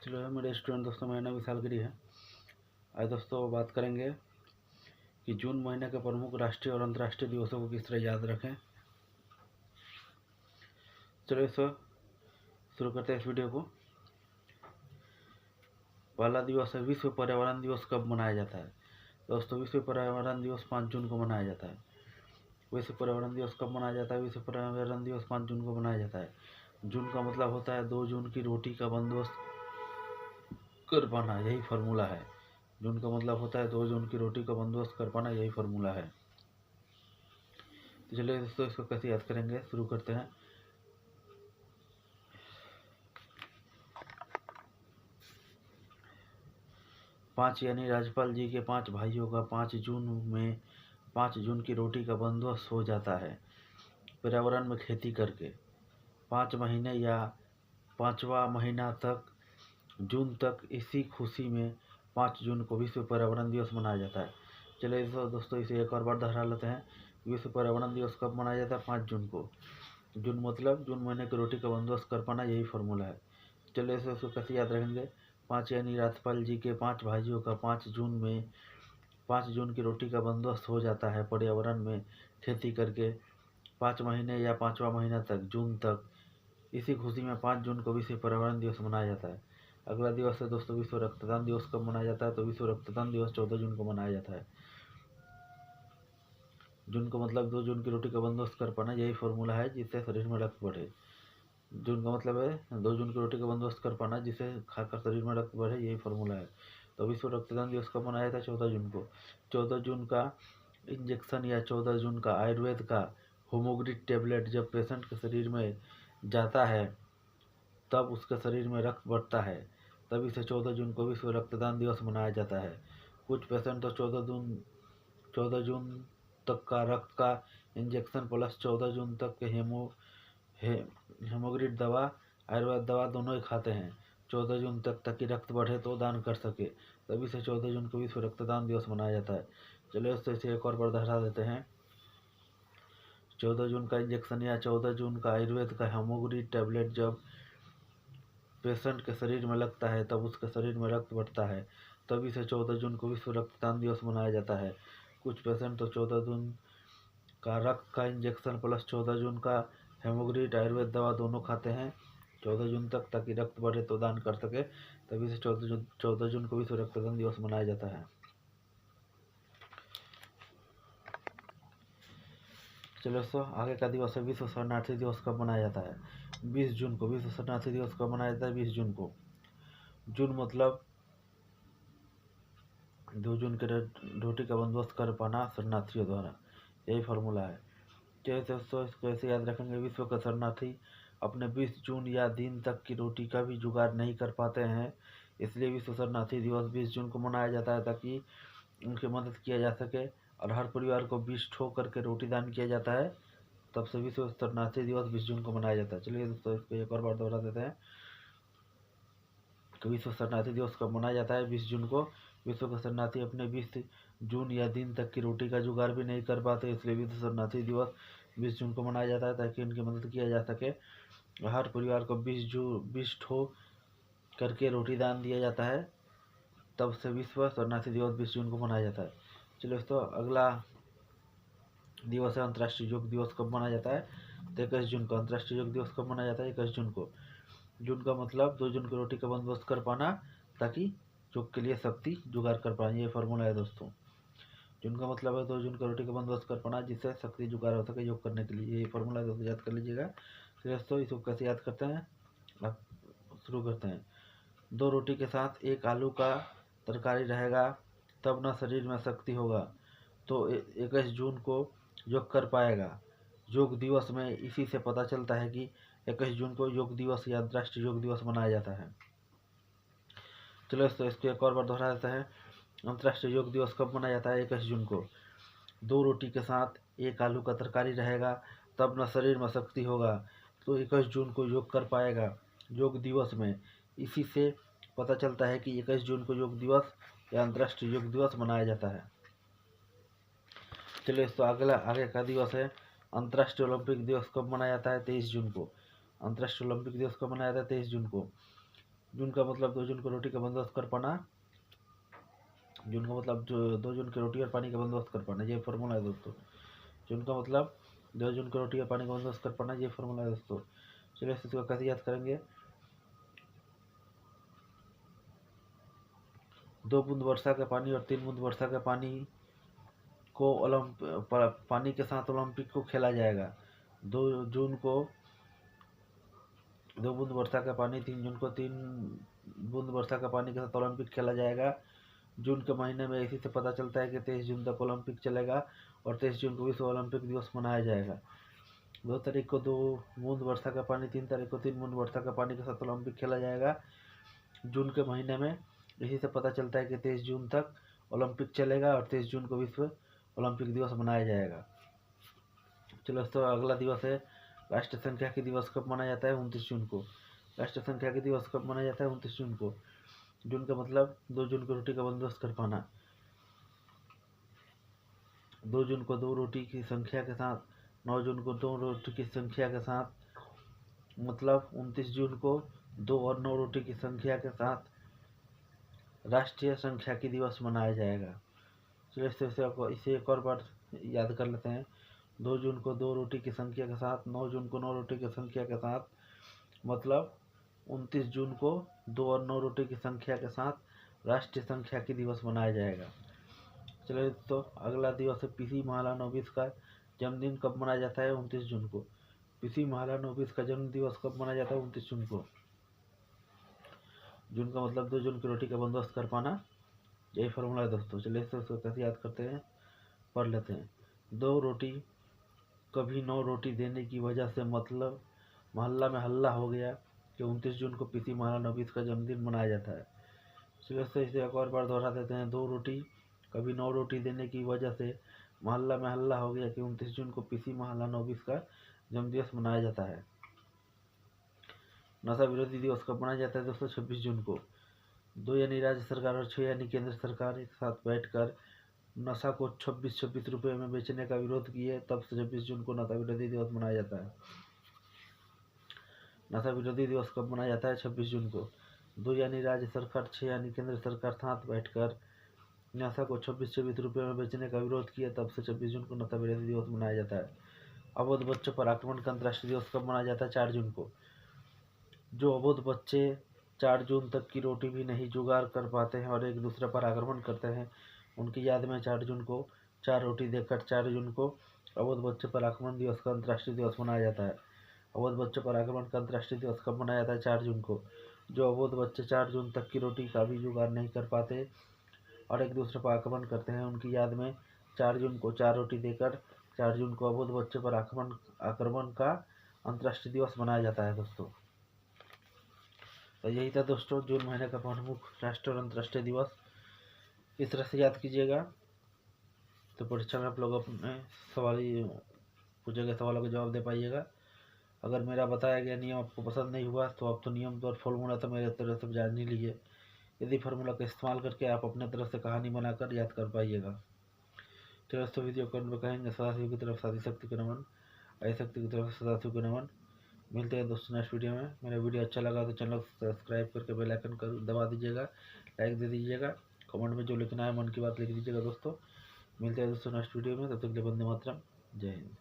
चलो मेरे स्टूडेंट दोस्तों, मेरा नाम विशाल गिरी है। आज दोस्तों बात करेंगे कि जून महीने के प्रमुख राष्ट्रीय और अंतर्राष्ट्रीय दिवसों को किस तरह याद रखें। चलो इस शुरू करते हैं इस वीडियो को। पहला दिवस है विश्व पर्यावरण दिवस। कब मनाया जाता है दोस्तों? विश्व पर्यावरण दिवस 5 जून को मनाया जाता है। विश्व पर्यावरण दिवस कब मनाया जाता है? विश्व पर्यावरण दिवस 5 जून को मनाया जाता है। जून का मतलब होता है 2 जून की रोटी का बंदोबस्त कर पाना, यही फार्मूला है। जून का मतलब होता है 2 जून की रोटी का बंदोबस्त कर पाना, यही फार्मूला है। तो चलिए दोस्तों इसको कैसे याद करेंगे, शुरू करते हैं। पाँच यानी राज्यपाल जी के 5 भाइयों का 5 जून की रोटी का बंदोबस्त हो जाता है पर्यावरण में खेती करके। 5 महीने या 5वां महीना तक जून तक इसी खुशी में 5 जून को विश्व पर्यावरण दिवस मनाया जाता है। चलिए दोस्तों इसे एक और बार दोहरा लेते हैं। विश्व पर्यावरण दिवस कब मनाया जाता है? 5 जून को। जून मतलब जून महीने की रोटी का बंदोबस्त कर पाना, यही फार्मूला है। चलिए इसको कैसे याद रखेंगे। 5 यानी राज्यपाल जी के 5 भाइयों का 5 जून की रोटी का बंदोबस्त हो जाता है पर्यावरण में खेती करके। 5 महीने या 5वां महीना तक जून तक इसी खुशी में 5 जून को विश्व पर्यावरण दिवस मनाया जाता है। अगला दिवस है दोस्तों विश्व रक्तदान दिवस। कब मनाया जाता है? तो विश्व रक्तदान दिवस 14 जून को मनाया जाता है। जून का मतलब 2 जून की रोटी का बंदोबस्त कर पाना, यही फार्मूला है जिससे शरीर में रक्त बढ़े। जून का मतलब है 2 जून की रोटी का बंदोबस्त कर पाना, जिसे खाकर शरीर में रक्त बढ़े, यही फार्मूला है। तो विश्व रक्तदान दिवस कब मनाया था? 14 जून को। 14 जून का इंजेक्शन या 14 जून का आयुर्वेद का होमोग्रिड टेबलेट जब पेशेंट के शरीर में जाता है तब उसके शरीर में रक्त बढ़ता है, तभी से 14 जून को विश्व रक्तदान दिवस मनाया जाता है। कुछ पेशेंट तो 14 जून तक का रक्त का इंजेक्शन प्लस 14 जून तक के हेमोग्रिड दवा, आयुर्वेद दवा दोनों ही खाते हैं 14 जून तक, ताकि रक्त बढ़े तो दान कर सके। तभी से 14 जून को विश्व रक्तदान दिवस मनाया जाता है। चलिए उससे इसे एक और बार दोहरा देते हैं। 14 जून का इंजेक्शन या 14 जून का आयुर्वेद का हेमोग्रिड टैबलेट जब पेशेंट के शरीर में लगता है तब उसके शरीर में रक्त बढ़ता है, तभी से 14 जून को विश्व रक्तदान दिवस मनाया जाता है। कुछ पेशेंट तो 14 जून का रक्त का इंजेक्शन प्लस 14 जून का हेमोग्रिड आयुर्वेद दवा दोनों खाते हैं 14 जून तक, ताकि रक्त बढ़े तो दान कर सके। तभी से 14 जून को विश्व रक्तदान दिवस मनाया जाता है। चलो दोस्तों आगे का दिवस है विश्व शरणार्थी दिवस। कब मनाया जाता है? 20 जून को। विश्व शरणार्थी दिवस कब मनाया जाता है? 20 जून को। जून मतलब 2 जून के रोटी का बंदोबस्त कर पाना शरणार्थियों द्वारा, यही फार्मूला है। जैसे दोस्तों इसको ऐसे याद रखेंगे। विश्व के शरणार्थी अपने 20 जून या दिन तक की रोटी का भी जुगाड़ नहीं कर पाते हैं, इसलिए विश्व शरणार्थी दिवस 20 जून को मनाया जाता है, ताकि उनकी मदद किया जा सके। और हर परिवार को 20 ठो करके रोटी दान किया जाता है, तब से विश्व शरणार्थी दिवस 20 जून को मनाया जाता है। चलिए दोस्तों इसको एक और बार दोहरा देते हैं कि विश्व शरणार्थी दिवस कब मनाया जाता है? 20 जून को। विश्व के शरणार्थी अपने 20 जून या दिन तक की रोटी का जुगाड़ भी नहीं कर पाते, इसलिए विश्व शरणार्थी दिवस 20 जून को मनाया जाता है, ताकि उनकी मदद किया जा सके। हर परिवार को 20 ठो करके रोटी दान दिया जाता है, तब से विश्व शरणार्थी दिवस 20 जून को मनाया जाता है। चलिए दोस्तों अगला दिवस है अंतर्राष्ट्रीय योग दिवस। कब मनाया जाता है? तो 21 जून को। अंतर्राष्ट्रीय योग दिवस कब मनाया जाता है? 21 जून को। जून का मतलब 2 जून की रोटी का बंदोबस्त कर पाना, ताकि योग के लिए शक्ति जुगाड़ कर पाए, ये फार्मूला है दोस्तों। जून का मतलब है 2 जून की रोटी का बंदोबस्त कर पाना, जिससे शक्ति जुगाड़ हो सके योग करने के लिए, ये फार्मूला दोस्तों याद कर लीजिएगा। तो दोस्तों इसको कैसे याद करते हैं, अब शुरू करते हैं। 2 रोटी के साथ 1 आलू का तरकारी रहेगा, तब न शरीर में शक्ति होगा, तो 21 जून को योग कर पाएगा। योग दिवस में इसी से पता चलता है कि 21 जून को योग दिवस या अंतर्राष्ट्रीय योग दिवस मनाया जाता है। चलो दोस्तों इसको एक और बार दोहरा देते हैं। अंतर्राष्ट्रीय योग दिवस कब मनाया जाता है? 21 जून को। 2 रोटी के साथ 1 आलू का तरकारी रहेगा, तब न शरीर में शक्ति होगा, तो 21 जून को योग कर पाएगा। योग दिवस में इसी से पता चलता है कि 21 जून को योग दिवस या अंतर्राष्ट्रीय योग दिवस मनाया जाता है। चलिए तो आगे का दिवस है अंतर्राष्ट्रीय ओलंपिक दिवस। कब मनाया जाता है? 23 जून को। अंतर्राष्ट्रीय ओलंपिक दिवस कब मनाया जाता है? 23 जून को। जून का मतलब 2 जून को रोटी का बंदोबस्त कर पाना। जून का मतलब जो 2 जून की रोटी और पानी का बंदोबस्त कर पाना, ये फॉर्मूला है दोस्तों। जून का मतलब 2 जून की रोटी और पानी का बंदोबस्त कर पाना, ये फॉर्मूला है दोस्तों। चलिए इसको कैसे याद करेंगे। 2 बूंद वर्षा का पानी और 3 बूंद वर्षा का पानी को पानी के साथ ओलंपिक को खेला जाएगा। 2 जून को 2 बूंद वर्षा का पानी, 3 जून को 3 बूंद वर्षा का पानी के साथ ओलंपिक खेला जाएगा। जून के महीने में इसी से पता चलता है कि 23 जून तक ओलंपिक चलेगा और 23 जून को विश्व ओलंपिक दिवस मनाया जाएगा। 2 तारीख को 2 बूंद वर्षा का पानी, 3 तारीख को 3 बूंद वर्षा का पानी के साथ ओलंपिक खेला जाएगा। जून के महीने में इसी से पता चलता है कि 23 जून तक ओलंपिक चलेगा और 23 जून को विश्व ओलंपिक दिवस मनाया जाएगा। चलो तो अगला दिवस है राष्ट्रीय सांख्यिकी दिवस। कब मनाया जाता है? 29 जून को। राष्ट्रीय सांख्यिकी दिवस कब मनाया जाता है? 29 जून को। जून का मतलब 2 जून को रोटी का बंदोबस्त कर पाना। 2 जून को 2 रोटी की संख्या के साथ, 9 जून को 2 रोटी की संख्या के साथ, मतलब 29 जून को 2 और 9 रोटी की संख्या के साथ राष्ट्रीय सांख्यिकी दिवस मनाया जाएगा। चलिए इसे एक और बार याद कर लेते हैं। 2 जून को 2 रोटी की संख्या के साथ, 9 जून को 9 रोटी की संख्या के साथ, मतलब 29 जून को 2 और 9 रोटी की संख्या के साथ राष्ट्रीय सांख्यिकी दिवस मनाया जाएगा। चलिए तो अगला दिवस है पीसी महालनोबिस का जन्मदिन। कब मनाया जाता है? 29 जून को। पीसी महालनोबिस का जन्म दिवस कब मनाया जाता है? 29 जून को। जून का मतलब 2 जून की रोटी का बंदोबस्त कर पाना, यही फॉर्मूला है दोस्तों। चलिए इसको कैसे याद करते हैं, पढ़ लेते हैं। 2 रोटी कभी 9 रोटी देने की वजह से मतलब मोहल्ला में हल्ला हो गया कि 29 जून को पीसी महालनोबिस का जन्मदिन मनाया जाता है। चलिए इसे एक और बार दोहरा देते हैं। 2 रोटी कभी 9 रोटी देने की वजह से मोहल्ला में हल्ला हो गया कि 29 जून को पीसी महालनोबिस का जन्मदिवस मनाया जाता है। नशा विरोधी दिवस कब मनाया जाता है दोस्तों? 26 जून को। 2 यानी राज्य सरकार और 6 यानी केंद्र सरकार एक साथ बैठकर नशा को 26-26 रुपये में बेचने का विरोध किए, तब से 26 जून को नशा विरोधी दिवस मनाया जाता है। नशा विरोधी दिवस कब मनाया जाता है? 26 जून को। 2 यानी राज्य सरकार, 6 यानी केंद्र सरकार साथ बैठकर नशा को 26-26 रुपये में बेचने का विरोध किया, तब से 26 जून को नशा विरोधी दिवस मनाया जाता है। अबोध बच्चों पर आक्रमण का अंतर्राष्ट्रीय दिवस कब मनाया जाता है? 4 जून को। जो अबोध बच्चे 4 जून तक की रोटी भी नहीं जुगाड़ कर पाते हैं और एक दूसरे पर आक्रमण करते हैं, उनकी याद में 4 जून को 4 रोटी देकर 4 जून को अबोध बच्चों पर आक्रमण दिवस का अंतर्राष्ट्रीय दिवस मनाया जाता है। अबोध बच्चों पर आक्रमण का अंतर्राष्ट्रीय दिवस कब मनाया जाता है? 4 जून को। जो अबोध बच्चे 4 जून तक की रोटी का भी जुगाड़ नहीं कर पाते और एक दूसरे पर आक्रमण करते हैं, उनकी याद में 4 जून को 4 रोटी देकर 4 जून को अबोध बच्चों पर आक्रमण का अंतर्राष्ट्रीय दिवस मनाया जाता है दोस्तों। तो यही था दोस्तों जून महीने का प्रमुख राष्ट्रीय और अंतर्राष्ट्रीय दिवस। इस तरह से याद कीजिएगा तो परीक्षा में आप लोग अपने पूछे गए सवालों के जवाब दे पाइएगा। अगर मेरा बताया गया नियम आपको पसंद नहीं हुआ तो आप तो नियम और फॉर्मूला तो मेरे तरफ से जान ही लीजिए। यदि फार्मूला का इस्तेमाल करके आप अपने तरफ से कहानी बनाकर याद कर पाइएगा। चलो दोस्तों वीडियो कमेंट में कहेंगे सदाशिव की तरफ साधी शक्ति को नमन, आई शक्ति की तरफ सदाशिव को नमन। मिलते हैं दोस्तों नेक्स्ट वीडियो में। मेरा वीडियो अच्छा लगा तो चैनल को सब्सक्राइब करके बेल आइकन कर दबा दीजिएगा, लाइक दे दीजिएगा, कमेंट में जो लिखना है मन की बात लिख दीजिएगा दोस्तों। मिलते हैं दोस्तों नेक्स्ट वीडियो में, तब तक के लिए वंदे मातरम, जय हिंद।